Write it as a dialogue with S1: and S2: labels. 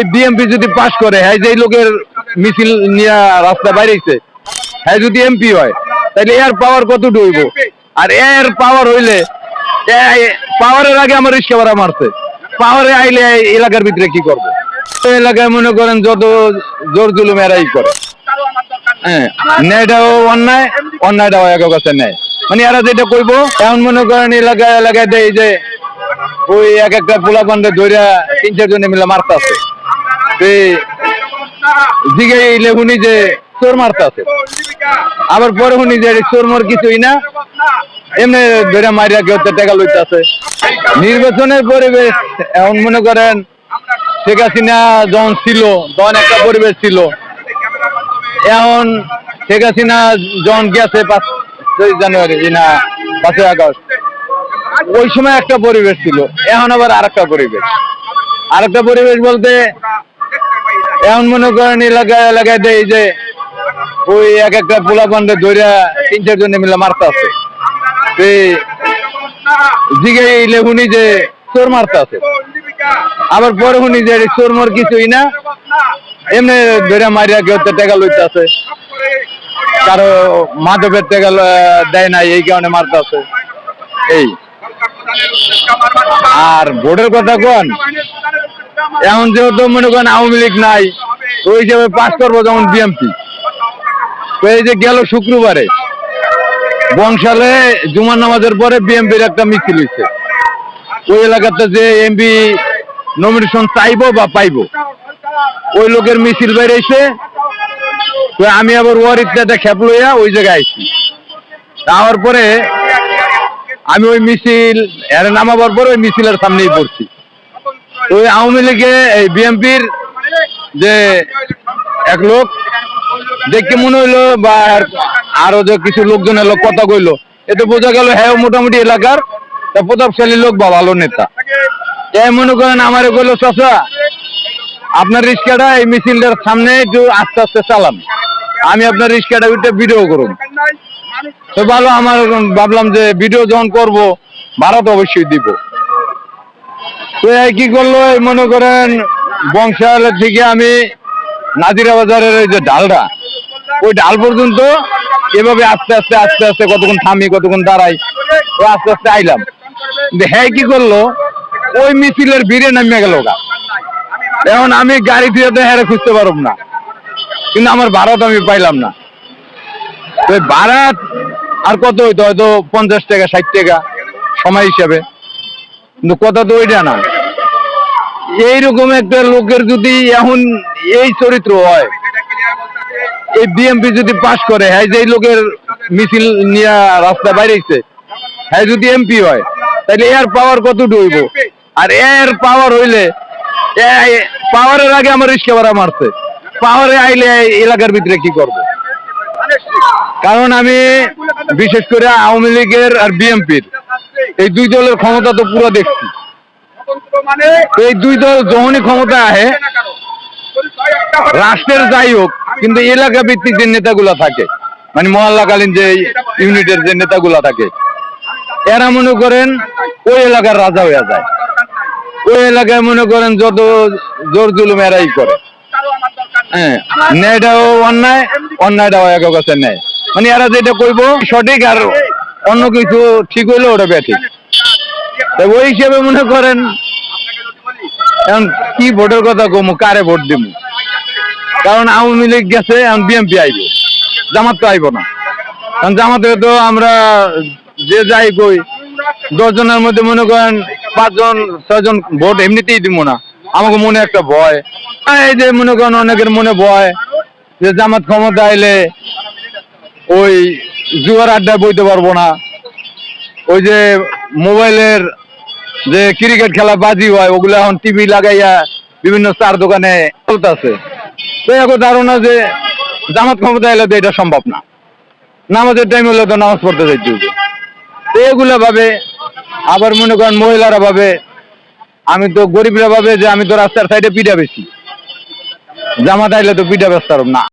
S1: এই বিএমপি যদি পাশ করে, হ্যাঁ যে লোকের মিছিল নিয়ে রাস্তা বাইরেছে, হ্যাঁ যদি এমপি হয়, তাহলে এর পাওয়ার কতটুকু হইব? আর এর পাওয়ার হইলে, পাওয়ারের আগে আমার রিস্কা ভাড়া মারছে, পাওয়ারে আইলে এলাকার ভিতরে কি করবো? এলাকায় মনে করেন যত জোর জুলুম এরাই করে। হ্যাঁ, ন্যায়টাও অন্যায়, অন্যায়টাও এক কাছে নেয়। মানে এরা যেটা কইবো, এমন মনে করেন এলাকায় এলাকায় দেয় যে ওই এক একটা পোলা পান্ডে ধইরা 3-4 জনে মিলে মারতে আছে, জিগাইলে শুনি যে চোর মারতে আছে, আবার পরে শুনি যে চোর মোর কিছুই না, এমনি ধরে মারিয়া কেউ টাকা লইতে আছে। নির্বাচনের পরিবেশ এমন মনে করেন শেখ হাসিনা যখন ছিল তখন একটা পরিবেশ ছিল, এখন শেখ হাসিনা যখন গেছে 5 জানুয়ারি না 5 আগস্ট, ওই সময় একটা পরিবেশ ছিল, এখন আবার আরেকটা পরিবেশ। আরেকটা পরিবেশ বলতে এখন মনে করেন এলাকায় এলাকায় দেয় যে ওই এক একটা পোলা পান্ডে ধইরা 3-4 জনে মিলে মারতে আছে, জিগাইলে শুনি যে চোর মারতে আছে, আবার পরে শুনি যে চোর মোর কিছুই না, এমনি ধরে মারিয়া কেউ টাকা লইতে আছে, কারো মাদকের টাকা দেয় না, এই কারণে মারতে আছে। এই আর ভোটের কথা কোন, এখন যেহেতু মনে করেন আওয়ামী লীগ নাই, ওই হিসাবে পাস করবো যেমন বিএমপি। তো এই যে গেল শুক্রবারে বংশালে জুমার নামাজের পরে বিএমপির একটা মিছিল হয়েছে, ওই এলাকাতে যে এমপি নমিনেশন চাইবো বা পাইবো, ওই লোকের মিছিল বেরিয়েছে। তো আমি আবার ওয়ারিতে খেপ লইয়া ওই জায়গায় আইছি। তাওয়ার পরে আমি ওই মিছিল এর নামাবার পরে ওই মিছিলের সামনেই পড়ছি। ওই আওয়ামী লীগে এই বিএমপির যে এক লোক দেখে মনে হইলো, বা আরো যে কিছু লোকজন এলো কথা কইলো, এতে বোঝা গেল হ্যাঁ মোটামুটি এলাকার প্রতাপশালী লোক বা ভালো নেতা। এই মনে করেন আমার কইলো, চাচা আপনার রিক্সাটা এই মিছিলটার সামনে একটু আস্তে আস্তে চালান, আমি আপনার রিক্সাটা উঠে ভিডিও করুন। তো ভালো, আমার ভাবলাম যে ভিডিও যখন করবো ভাড়া তো অবশ্যই দিব। তো কি করলো, মনে করেন বংশালের থেকে আমি নাজিরা বাজারের ওই যে ডালটা, ওই ডাল পর্যন্ত এভাবে আস্তে আস্তে আস্তে আস্তে কতক্ষণ থামি কতক্ষণ দাঁড়াই, ও আস্তে আস্তে আইলাম। হ্যাঁ কি করলো, ওই মিছিলের ভিড়ে নামিয়ে গেল। এখন আমি গাড়ি দিয়ে তো হ্যাঁ খুঁজতে পারব না, কিন্তু আমার ভাড়া তো আমি পাইলাম না। তো ভাড়া আর কত হইতো, হয়তো 50 টাকা 60 টাকা সময় হিসাবে, কিন্তু কথা তো ওইটা না। এইরকম একটা লোকের যদি এখন এই চরিত্র হয়, এই বিএমপি যদি পাশ করে, হ্যাঁ যে লোকের মিছিল নিয়ে রাস্তা বাইরেছে, হ্যাঁ যদি এমপি হয়, তাহলে এর পাওয়ার কতটুকু হইব? আর এর পাওয়ার হইলে, পাওয়ারের আগে আমার রিস্কা ভাড়া মারছে, পাওয়ারে আইলে এলাকার ভিতরে কি করব? কারণ আমি বিশেষ করে আওয়ামী লীগের আর বিএমপির এই দুই দলের ক্ষমতা তো পুরো দেখছি। এই দুই দল যখনই ক্ষমতা আহে, রাষ্ট্রের যাই হোক, কিন্তু এলাকা ভিত্তিক যে নেতাগুলা থাকে, মানে মহল্লাকালীন যে ইউনিটের যে নেতাগুলা থাকে, এরা মনে করেন ওই এলাকার রাজা হয়ে যায়। ওই এলাকায় মনে করেন যত জোর জুলুম এরাই করে। হ্যাঁ, ন্যায়টাও অন্যায়, অন্যায়টাও এক কাছে নেয়। মানে এরা যেটা কইবো সঠিক, আর অন্য কিছু ঠিক হইলে ওটা ব্যাঠিক। ওই হিসেবে মনে করেন এখন কি ভোটের কথা কমু, কারে ভোট দিব? কারণ আওয়ামী লীগ গেছে, এখন বিএমপি আইব, জামাত তো আইব না। কারণ জামাতে তো আমরা যে যাই কই 10 জনের মধ্যে মনে করেন 5 জন 6 জন ভোট এমনিতেই দিব না। আমাকে মনে একটা ভয়, এই যে মনে করেন অনেকের মনে ভয় যে জামাত ক্ষমতা আইলে ওই জুয়ার আড্ডা বইতে পারবো না, ওই যে মোবাইলের যে ক্রিকেট খেলা বাজি হয়, ওগুলো এখন টিভি লাগাইয়া বিভিন্ন চার দোকানে চলতেছে। তো এখন ধারণা যে জামাত ক্ষমতা এলে তো এটা সম্ভব না, নামাজের টাইম হলে তো নামাজ পড়তে যাইতে হবে। তো এগুলা ভাবে, আবার মনে করেন মহিলারা ভাবে, আমি তো গরিবরা ভাবে যে আমি তো রাস্তার সাইডে পিঠা বেশি, জামাত আইলে তো পিঠা বেচতে পারব না।